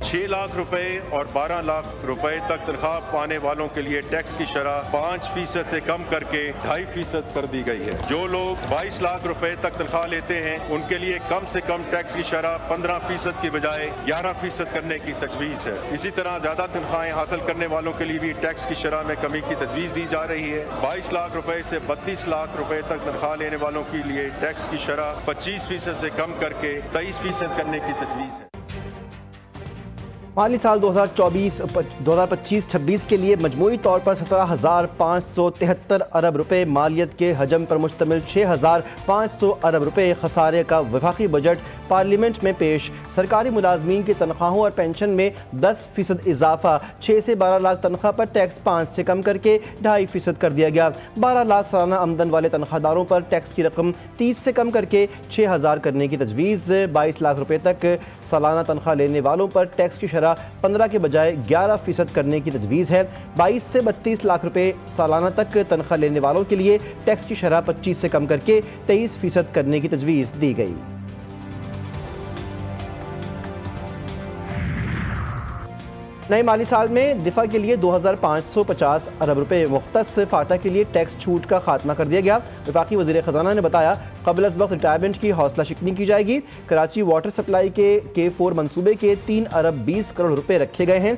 6 लाख रुपए और 12 लाख रुपए तक तनख्वाह पाने वालों के लिए टैक्स की शरह 5% से कम करके 2.5% कर दी गई है। जो लोग 22 लाख रुपए तक तनख्वाह लेते हैं उनके लिए कम से कम टैक्स की शरह 15% की बजाय 11% करने की तजवीज़ है। इसी तरह ज़्यादा तनख्वाहें हासिल करने वालों के लिए भी टैक्स की शरह में कमी की तजवीज़ दी जा रही है। 22 लाख रुपए से 32 लाख रुपए तक तनख्वाह लेने वालों के लिए टैक्स की शरह 25% से कम करके 23% करने की तजवीज़ है। माली साल 2025-26 के लिए मजमूई तौर पर 17,573 अरब रुपए मालियत के हजम पर मुश्तमिल 6,500 अरब रुपए खसारे का वफाकी बजट पार्लियामेंट में पेश। सरकारी मुलाजमीन की तनख्वाहों और पेंशन में 10% इजाफा, 6 से 12 लाख तनख्वाह पर टैक्स 5 से कम करके 2.5% कर दिया गया। 12 लाख सालाना आमदन वाले तनख्वाहदारों पर टैक्स की रकम 30 से कम करके 6,000 करने की तजवीज़। 22 लाख रुपए तक सालाना तनख्वाह लेने वालों पर टैक्स की शरह 15 के बजाय 11% करने की तजवीज़ है। 22 से 32 लाख रुपए सालाना तक तनख्वाह लेने वालों के लिए टैक्स की शरह 25 से कम करके 23% करने की तजवीज़ दी गई। नए माली साल में दिफा के लिए 2,550 अरब रुपए मुख्तस फाटा के लिए टैक्स छूट का खात्मा कर दिया गया। वफाकी वज़ीर ख़ज़ाना ने बताया क़ब्ल अज़ वक्त रिटायरमेंट की हौसला शिकनी की जाएगी। कराची वाटर सप्लाई के K4 मंसूबे के 3 अरब 20 करोड़ रुपए रखे गए हैं।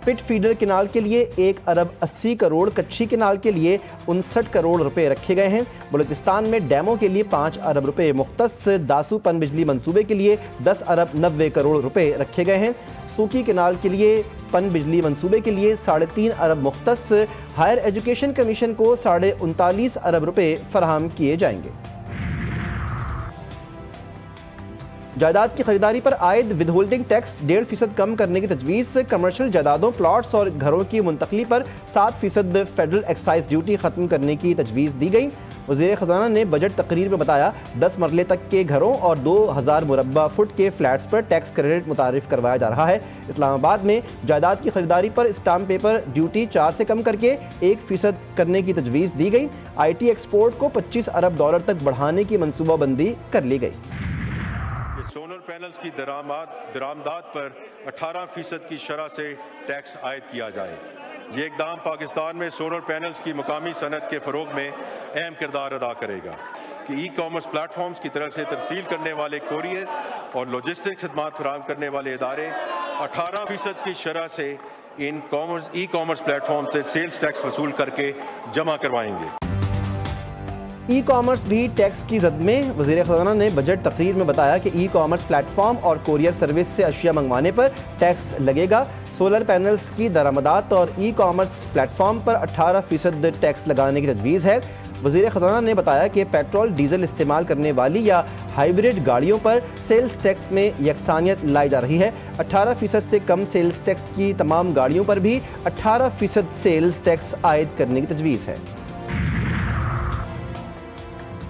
पिट फीडर किनाल के लिए 1 अरब 80 करोड़, कच्ची किनाल के लिए 59 करोड़ रुपए रखे गए हैं। बलूचिस्तान में डैमों के लिए 5 अरब रुपए मुख्तस, दासू पन बिजली मंसूबे के लिए 10 अरब 90 करोड़ रुपए रखे गए हैं। सूकी किनाल के लिए पन बिजली मंसूबे के लिए 3.5 अरब मुख्तस, हायर एजुकेशन कमीशन को 39.5 अरब रुपए फराहम किए जाएंगे। जायदाद की खरीदारी पर आयद विदहोल्डिंग टैक्स 1.5% कम करने की तजवीज़। कमर्शियल जायदादों, प्लॉट्स और घरों की मुंतकली पर 7% फेडरल एक्साइज ड्यूटी ख़त्म करने की तजवीज़ दी गई। वज़ीर ख़ज़ाना ने बजट तकरीर में बताया 10 मरले तक के घरों और 2,000 मुरब्बा फुट के फ्लैट्स पर टैक्स क्रेडिट मुतारिफ करवाया जा रहा है। इस्लामाबाद में जायदाद की खरीदारी पर स्टाम्प पेपर ड्यूटी 4 से कम करके 1% करने की तजवीज़ दी गई। IT एक्सपोर्ट को $25 अरब तक बढ़ाने की मनसूबाबंदी कर ली गई। सोलर पैनल्स की दरामदात पर 18% की शरह से टैक्स आयद किया जाए। ये इक़दाम पाकिस्तान में सोलर पैनल्स की मुकामी सनत के फ़रोग में अहम किरदार अदा करेगा कि ई-कॉमर्स प्लेटफॉर्म्स की तरफ से तरसील करने वाले कोरियर और लॉजिस्टिक खदमात फराहम करने वाले इदारे 18% की शरह से इन ई-कॉमर्स प्लेटफॉर्म से सेल्स टैक्स वसूल करके जमा करवाएंगे। ई कॉमर्स भी टैक्स की जद में। वज़ीर ख़ज़ाना ने बजट तकरीर में बताया कि ई कॉमर्स प्लेटफॉर्म और कोरियर सर्विस से अशिया मंगवाने पर टैक्स लगेगा। सोलर पैनल्स की दरामदात और ई कॉमर्स प्लेटफॉर्म पर 18% टैक्स लगाने की तजवीज़ है। वज़ीर ख़ज़ाना ने बताया कि पेट्रोल डीजल इस्तेमाल करने वाली या हाइब्रिड गाड़ियों पर सेल्स टैक्स में यकसानियत लाई जा रही है। 18% से कम सेल्स टैक्स की तमाम गाड़ियों पर भी 18% सेल्स टैक्स आयद करने की तजवीज़ है।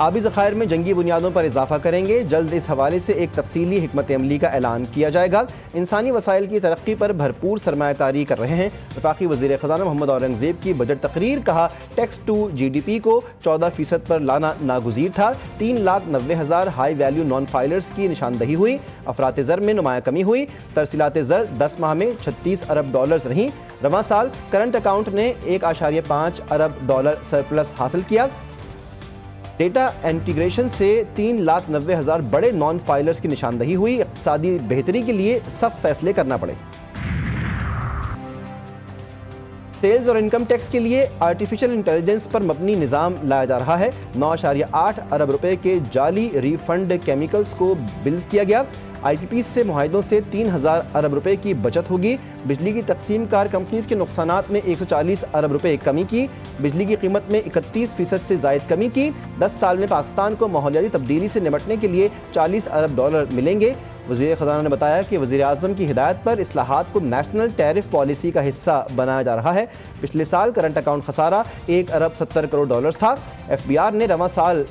आबी ज़खायर में जंगी बुनियादों पर इजाफा करेंगे। जल्द इस हवाले से एक तफसीली हिकमत अमली का ऐलान किया जाएगा। इंसानी वसाइल की तरक्की पर भरपूर सरमायाकारी कर रहे हैं। वफाकी वज़ीर ख़ज़ाना मोहम्मद औरंगज़ेब की बजट तकरीर। कहा टैक्स टू GDP को 14% पर लाना नागुज़ीर था। 3,90,000 हाई वैल्यू नॉन फाइलर्स की निशानदही हुई। अफरात ज़र में नुमाया कमी हुई। तरसीलात ज़र 10 माह में $36 अरब रहीं। रवां साल करंट अकाउंट ने $1.5 अरब सरप्लस हासिल किया। डेटा इंटीग्रेशन से 3,90,000 बड़े नॉन फाइलर्स की निशानदही हुई। इक़्तिसादी बेहतरी के लिए सख्त फैसले करना पड़े। सेल्स और इनकम टैक्स के लिए आर्टिफिशियल इंटेलिजेंस पर मबनी निज़ाम लाया जा रहा है। 9.8 अरब रुपए के जाली रिफंड केमिकल्स को बिल किया गया। IPP से मुआहिदों से 3,000 अरब रुपए की बचत होगी। बिजली की तकसीम कार कंपनीज के नुकसानात में 140 अरब रुपए कमी की। बिजली की कीमत में 31% से ज़ायद कमी की। 10 साल में पाकिस्तान को माहौलियाती तब्दीली से निपटने के लिए $40 अरब मिलेंगे। वज़ीर ख़ज़ाना ने बताया कि वज़ीर आज़म की हिदायत पर इस्लाहात को नेशनल टैरिफ पॉलिसी का हिस्सा बनाया जा रहा है। पिछले साल करंट अकाउंट खसारा $1 अरब 70 करोड़ था। FBR ने रवां साल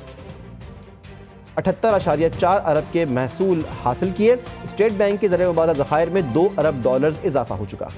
78.4 अरब के महसूल हासिल किए। स्टेट बैंक के ज़रिए मुबादला ज़खायर में $2 अरब इजाफा हो चुका।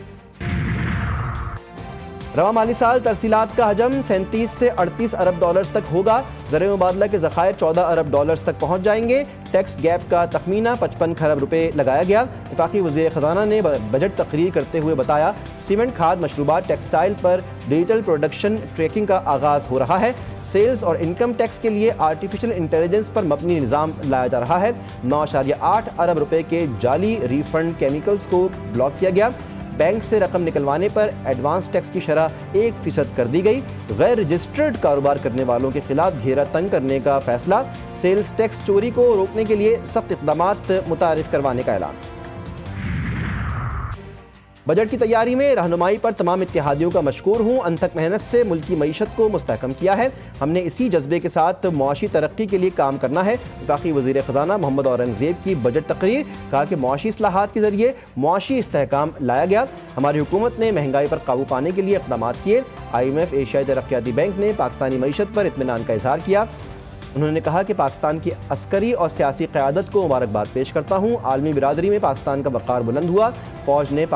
रवां माली साल तरसीलात का हजम 37 से 38 अरब डॉलर्स तक होगा। ज़रिए मुबादला के ज़खायर $14 अरब तक पहुँच जाएंगे। ٹیکس گیپ کا تخمینہ 55 کھرب روپے لگایا گیا۔ وفاقی وزیر خزانہ نے بجٹ تقریر کرتے ہوئے بتایا سیمنٹ، کھاد، مشروبات، ٹیکسٹائل پر ڈیجیٹل پروڈکشن ٹریکنگ کا آغاز ہو رہا ہے۔ سیلز اور انکم ٹیکس کے لیے آرٹیفیشل انٹیلیجنس پر مبنی نظام لایا جا رہا ہے۔ 9.8 ارب روپے کے جعلی ری فنڈ کیمیکلز کو بلاک کیا گیا۔ بینک سے رقم نکلوانے پر ایڈوانس ٹیکس کی شرح 1% کر دی گئی۔ غیر رجسٹرڈ کاروبار کرنے والوں کے خلاف گھیرا تنگ کرنے کا فیصلہ۔ سیلز ٹیکس چوری کو روکنے کے لیے سخت اقدامات متعارف کروانے کا اعلان۔ بجٹ کی تیاری میں رہنمائی پر تمام اتحادیوں کا مشکور ہوں۔ انتھک محنت سے ملک کی معیشت کو مستحکم کیا ہے۔ ہم نے اسی جذبے کے ساتھ معاشی ترقی کے لیے کام کرنا ہے۔ وفاقی وزیر خزانہ محمد اورنگزیب کی بجٹ تقریر، کہا کہ معاشی اصلاحات کے ذریعے معاشی استحکام لایا گیا۔ ہماری حکومت نے مہنگائی پر قابو پانے کے لیے اقدامات کیے۔ IMF، ایشیائی ترقیاتی بینک نے پاکستانی معیشت پر اطمینان کا اظہار کیا۔ انہوں نے کہا کہ پاکستان کی عسکری اور سیاسی قیادت کو مبارکباد پیش کرتا ہوں۔ عالمی برادری میں پاکستان کا وقار بلند ہوا۔ فچ نے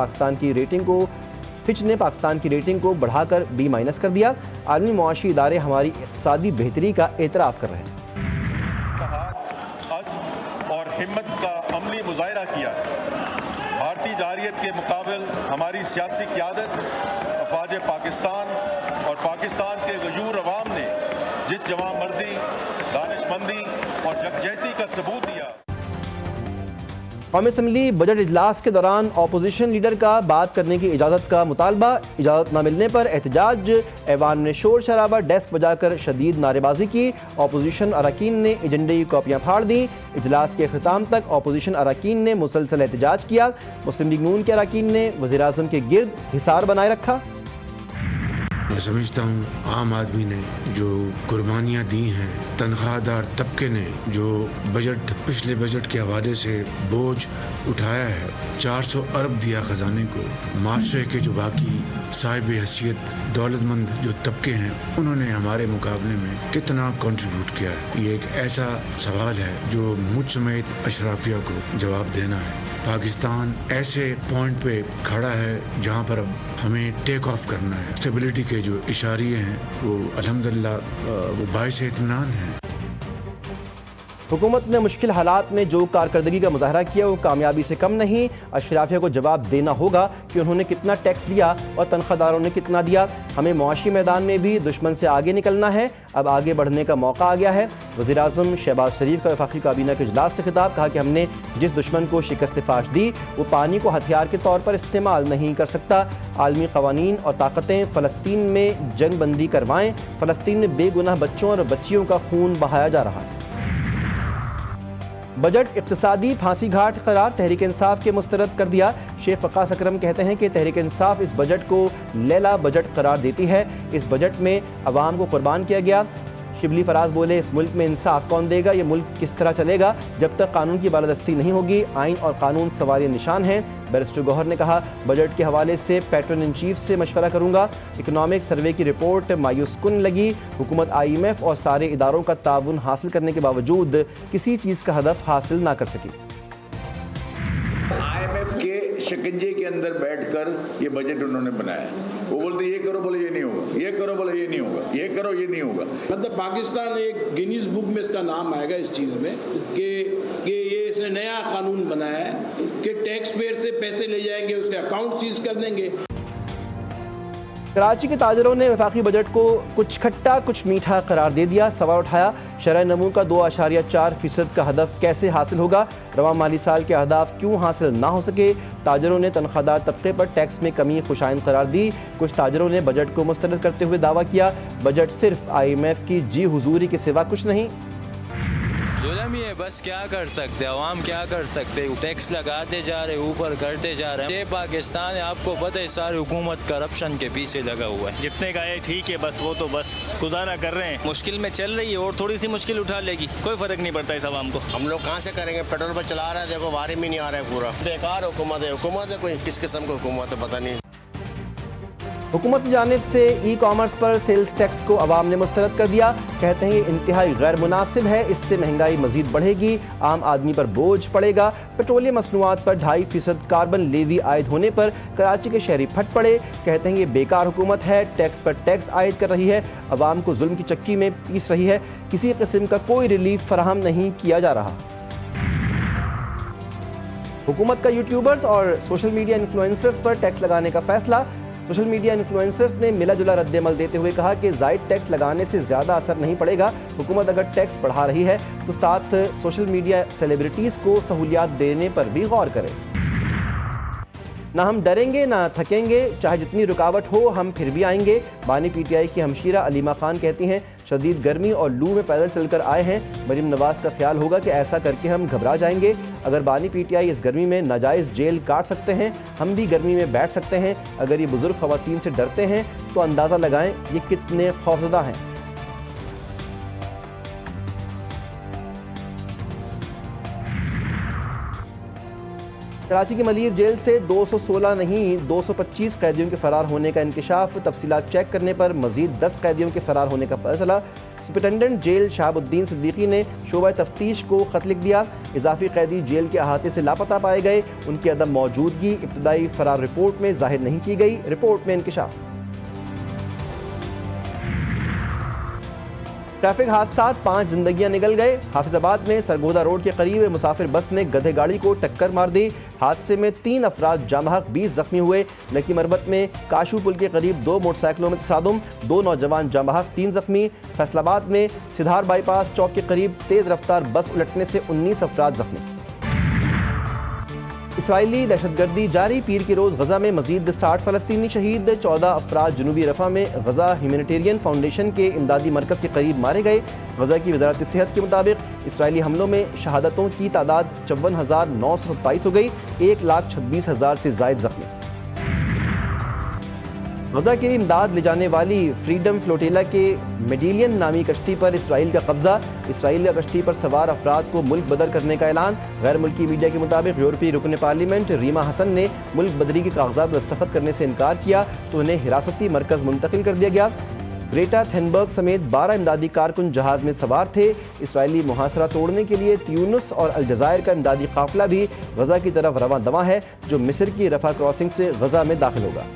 پاکستان کی ریٹنگ کو بڑھا کر B- کر دیا۔ عالمی معاشی ادارے ہماری اقتصادی بہتری کا اعتراف کر رہے ہیں۔ عزم اور ہمت کا عملی مظاہرہ کیا۔ بھارتی جارحیت کے مقابل ہماری سیاسی قیادت، افواج پاکستان اور پاکستان کے غیور عوام نے جس جوان مردی، دانش مندی اور یکجہتی کا ثبوت دیا۔ قومی اسمبلی بجٹ اجلاس کے دوران اپوزیشن لیڈر کا بات کرنے کی اجازت کا مطالبہ، اجازت نہ ملنے پر احتجاج، ایوان میں شور شرابہ، ڈیسک بجا کر شدید نعرے بازی کی۔ اپوزیشن اراکین نے ایجنڈے کی کاپیاں پھاڑ دیں۔ اجلاس کے اختتام تک اپوزیشن اراکین نے مسلسل احتجاج کیا۔ مسلم لیگ نون کے اراکین نے وزیر اعظم کے گرد حصار بنائے رکھا۔ میں سمجھتا ہوں عام آدمی نے جو قربانیاں دی ہیں، تنخواہ دار طبقے نے جو پچھلے بجٹ کے حوالے سے بوجھ اٹھایا ہے، 400 ارب دیا خزانے کو، معاشرے کے جو باقی صاحب حیثیت دولت مند جو طبقے ہیں انہوں نے ہمارے مقابلے میں کتنا کنٹریبیوٹ کیا ہے۔ یہ ایک ایسا سوال ہے جو مجھ سمیت اشرافیہ کو جواب دینا ہے۔ پاکستان ایسے پوائنٹ پہ کھڑا ہے جہاں پر اب ہمیں ٹیک آف کرنا ہے۔ اسٹیبلٹی کے جو اشاریے ہیں وہ الحمدللہ وہ باعث اطمینان ہیں۔ حکومت نے مشکل حالات میں جو کارکردگی کا مظاہرہ کیا وہ کامیابی سے کم نہیں۔ اشرافیہ کو جواب دینا ہوگا کہ انہوں نے کتنا ٹیکس دیا اور تنخواہ داروں نے کتنا دیا۔ ہمیں معاشی میدان میں بھی دشمن سے آگے نکلنا ہے۔ اب آگے بڑھنے کا موقع آ گیا ہے۔ وزیر اعظم شہباز شریف کا وفاقی کابینہ کے اجلاس سے خطاب، کہا کہ ہم نے جس دشمن کو شکست فاش دی وہ پانی کو ہتھیار کے طور پر استعمال نہیں کر سکتا۔ عالمی قوانین اور طاقتیں فلسطین میں جنگ بندی کروائیں۔ فلسطین میں بے گناہ بچوں اور بچیوں کا خون بہایا جا رہا ہے۔ بجٹ اقتصادی پھانسی گھاٹ قرار، تحریک انصاف کے مسترد کر دیا۔ شیخ وقاص اکرم کہتے ہیں کہ تحریک انصاف اس بجٹ کو لیلا بجٹ قرار دیتی ہے۔ اس بجٹ میں عوام کو قربان کیا گیا۔ شبلی فراز بولے اس ملک میں انصاف کون دے گا؟ یہ ملک کس طرح چلے گا جب تک قانون کی بالادستی نہیں ہوگی؟ آئین اور قانون سوار نشان ہیں۔ بیرسٹر گوہر نے کہا بجٹ کے حوالے سے پیٹرن ان چیف سے مشورہ کروں گا۔ اکنامک سروے کی رپورٹ مایوس کن لگی۔ حکومت IMF اور سارے اداروں کا تعاون حاصل کرنے کے باوجود کسی چیز کا ہدف حاصل نہ کر سکی۔ IMF کے شکنجے کے اندر بیٹھ کر یہ بجٹ انہوں نے بنایا۔ وہ بولتے یہ کرو، بولے یہ نہیں ہوگا، یہ کرو، بولے یہ نہیں ہوگا، یہ کرو، یہ نہیں ہوگا۔ مطلب پاکستان ایک گینیز بک میں اس کا نام آئے گا اس چیز میں کہ یہ اس نے نیا قانون بنایا ہے کہ ٹیکس پیئر سے پیسے لے جائیں گے، اس کے اکاؤنٹ سیز کر دیں گے۔ کراچی کے تاجروں نے وفاقی بجٹ کو کچھ کھٹا کچھ میٹھا قرار دے دیا۔ سوال اٹھایا شرح نمو کا 2.4% کا ہدف کیسے حاصل ہوگا؟ رواں مالی سال کے اہداف کیوں حاصل نہ ہو سکے؟ تاجروں نے تنخواہ دار طبقے پر ٹیکس میں کمی خوشائند قرار دی۔ کچھ تاجروں نے بجٹ کو مسترد کرتے ہوئے دعویٰ کیا بجٹ صرف IMF کی جی حضوری کے سوا کچھ نہیں۔ ظلم ہی ہے، بس کیا کر سکتے، عوام کیا کر سکتے، ٹیکس لگاتے جا رہے، اوپر کرتے جا رہے ہیں۔ یہ پاکستان ہے، آپ کو پتہ ہے ساری حکومت کرپشن کے پیچھے لگا ہوا ہے۔ جتنے کا ہے ٹھیک ہے، بس وہ تو بس گزارا کر رہے ہیں۔ مشکل میں چل رہی ہے اور تھوڑی سی مشکل اٹھا لے گی، کوئی فرق نہیں پڑتا اس عوام کو۔ ہم لوگ کہاں سے کریں گے؟ پیٹرول پر چلا رہا ہے، دیکھو بارے میں نہیں آ رہا ہے، پورا بیکار حکومت ہے کوئی کس قسم کی حکومت ہے پتہ نہیں۔ حکومت کی جانب سے ای کامرس پر سیلز ٹیکس کو عوام نے مسترد کر دیا۔ کہتے ہیں یہ انتہائی غیر مناسب ہے، اس سے مہنگائی مزید بڑھے گی، عام آدمی پر بوجھ پڑے گا۔ پیٹرولیم مصنوعات پر 2.5% کاربن لیوی عائد ہونے پر کراچی کے شہری پھٹ پڑے۔ کہتے ہیں یہ بیکار حکومت ہے، ٹیکس پر ٹیکس عائد کر رہی ہے، عوام کو ظلم کی چکی میں پیس رہی ہے، کسی قسم کا کوئی ریلیف فراہم نہیں کیا جا رہا۔ हुकूमत का यूट्यूबर्स और सोशल मीडिया इन्फ्लुएंसर्स पर टैक्स लगाने का फैसला। सोशल मीडिया इन्फ्लुएंसर्स ने मिला जुला रद्द-ए-अमल देते हुए कहा कि ज़ायद टैक्स लगाने से ज़्यादा असर नहीं पड़ेगा। हुकूमत अगर टैक्स बढ़ा रही है तो साथ सोशल मीडिया सेलिब्रिटीज़ को सहूलियात देने पर भी गौर करे। ना हम डरेंगे ना थकेंगे, चाहे जितनी रुकावट हो हम फिर भी आएंगे। बानी पीटीआई की हमशीरा अलीमा खान कहती हैं, शदीद गर्मी और लू में पैदल चलकर आए हैं। मरीम नवाज का ख्याल होगा कि ऐसा करके हम घबरा जाएंगे। अगर बानी पीटीआई इस गर्मी में नाजायज़ जेल काट सकते हैं, हम भी गर्मी में बैठ सकते हैं। अगर ये बुजुर्ग ख़वातीन से डरते हैं तो अंदाज़ा लगाएं ये कितने खौफजदा हैं। कराची की मलीर जेल से 216 नहीं 225 कैदियों के फरार होने का इंकशाफ। तफसीलात चेक करने पर मजीद 10 कैदियों के फरार होने का पता चला। सुपरिटेंडेंट जेल शहाबुद्दीन सिद्दीकी ने शोबा तफ्तीश को ख़त लिख दिया। इजाफी कैदी जेल के अहाते से लापता पाए गए। उनकी अदम मौजूदगी इब्तदाई फरार रिपोर्ट में जाहिर नहीं की गई। रिपोर्ट में इंकशाफ। ट्रैफिक हादसा 5 जिंदगियां निकल गए। हाफिजाबाद में सरगोदा रोड के करीब मुसाफिर बस ने गधे गाड़ी को टक्कर मार दी। हादसे में 3 अफराद जामहक 20 जख्मी हुए। लकी मरबत में काशू पुल के करीब 2 मोटरसाइकिलों में तसादुम, 2 नौजवान जामहक 3 जख्मी। फैसलाबाद में सिधार बाईपास चौक के करीब तेज रफ्तार बस उलटने से 19 अफराद जख्मी। इसराइली दहशतगर्दी जारी। पीर की रोज़ गजा में मजीद 60 फ़लस्तीनी शहीद। 14 अफराद जनूबी रफ़ा में गजा ह्यूमैनिटेरियन फाउंडेशन के इमदादी मरकज़ के करीब मारे गए। गजा की वज़ारत सेहत के मुताबिक इसराइली हमलों में शहादतों की तादाद 54,927 हो गई। 1,26,000 से ज़ायद जख्मी। गजा के इमदाद ले जाने वाली फ्रीडम फ्लोटिला के मेडिलियन नामी कश्ती पर इसराइल का कब्जा। इसराइल का कश्ती पर सवार अफराद को मुल्क बदर करने का ऐलान। गैर मुल्की मीडिया के मुताबिक यूरोपीय रुकन पार्लियामेंट रीमा हसन ने मुल्क बदरी के कागजात दस्तखत करने से इनकार किया तो उन्हें हिरासती मरकज़ मुंतकिल कर दिया गया। ग्रेटा थेनबर्ग समेत 12 इमदादी कारकुन जहाज़ में सवार थे। इसराइली मुहासरा तोड़ने के लिए त्यूनिस और अलजायर का इमदादी काफिला भी गजा की तरफ रवां दवा है, जो मिस्र की रफा क्रॉसिंग से गजा में दाखिल होगा।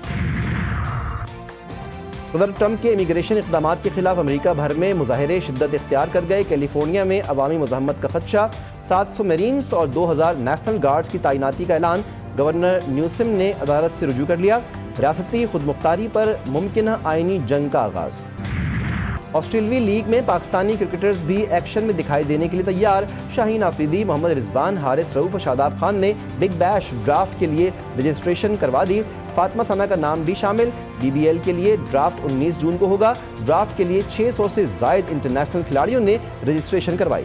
सदर ट्रंप के इमिग्रेशन इक़दामात के खिलाफ अमेरिका भर में मुजाहिरे शिद्दत इख्तियार कर गए। कैलिफोर्निया में अवामी मुज़ाहमत का खदशा। 700 मरीन्स और 2000 नेशनल गार्ड्स की तैनाती का ऐलान। गवर्नर न्यूसम ने अदालत से रुजू कर लिया। रियासती खुदमुख्तारी पर मुमकिन आइनी जंग का आगाज़। ऑस्ट्रेलवी लीग में पाकिस्तानी क्रिकेटर्स भी एक्शन में दिखाई देने के लिए तैयार। शाहीन आफरीदी, मोहम्मद रिजवान, हारिस रऊफ और शादाब खान ने बिग बैश ड्राफ्ट के लिए रजिस्ट्रेशन करवा दी। फातिमा सना का नाम भी शामिल। BBL के लिए ड्राफ्ट 19 जून को होगा। ड्राफ्ट के लिए 600 से ज़ायद इंटरनेशनल खिलाड़ियों ने रजिस्ट्रेशन करवाई।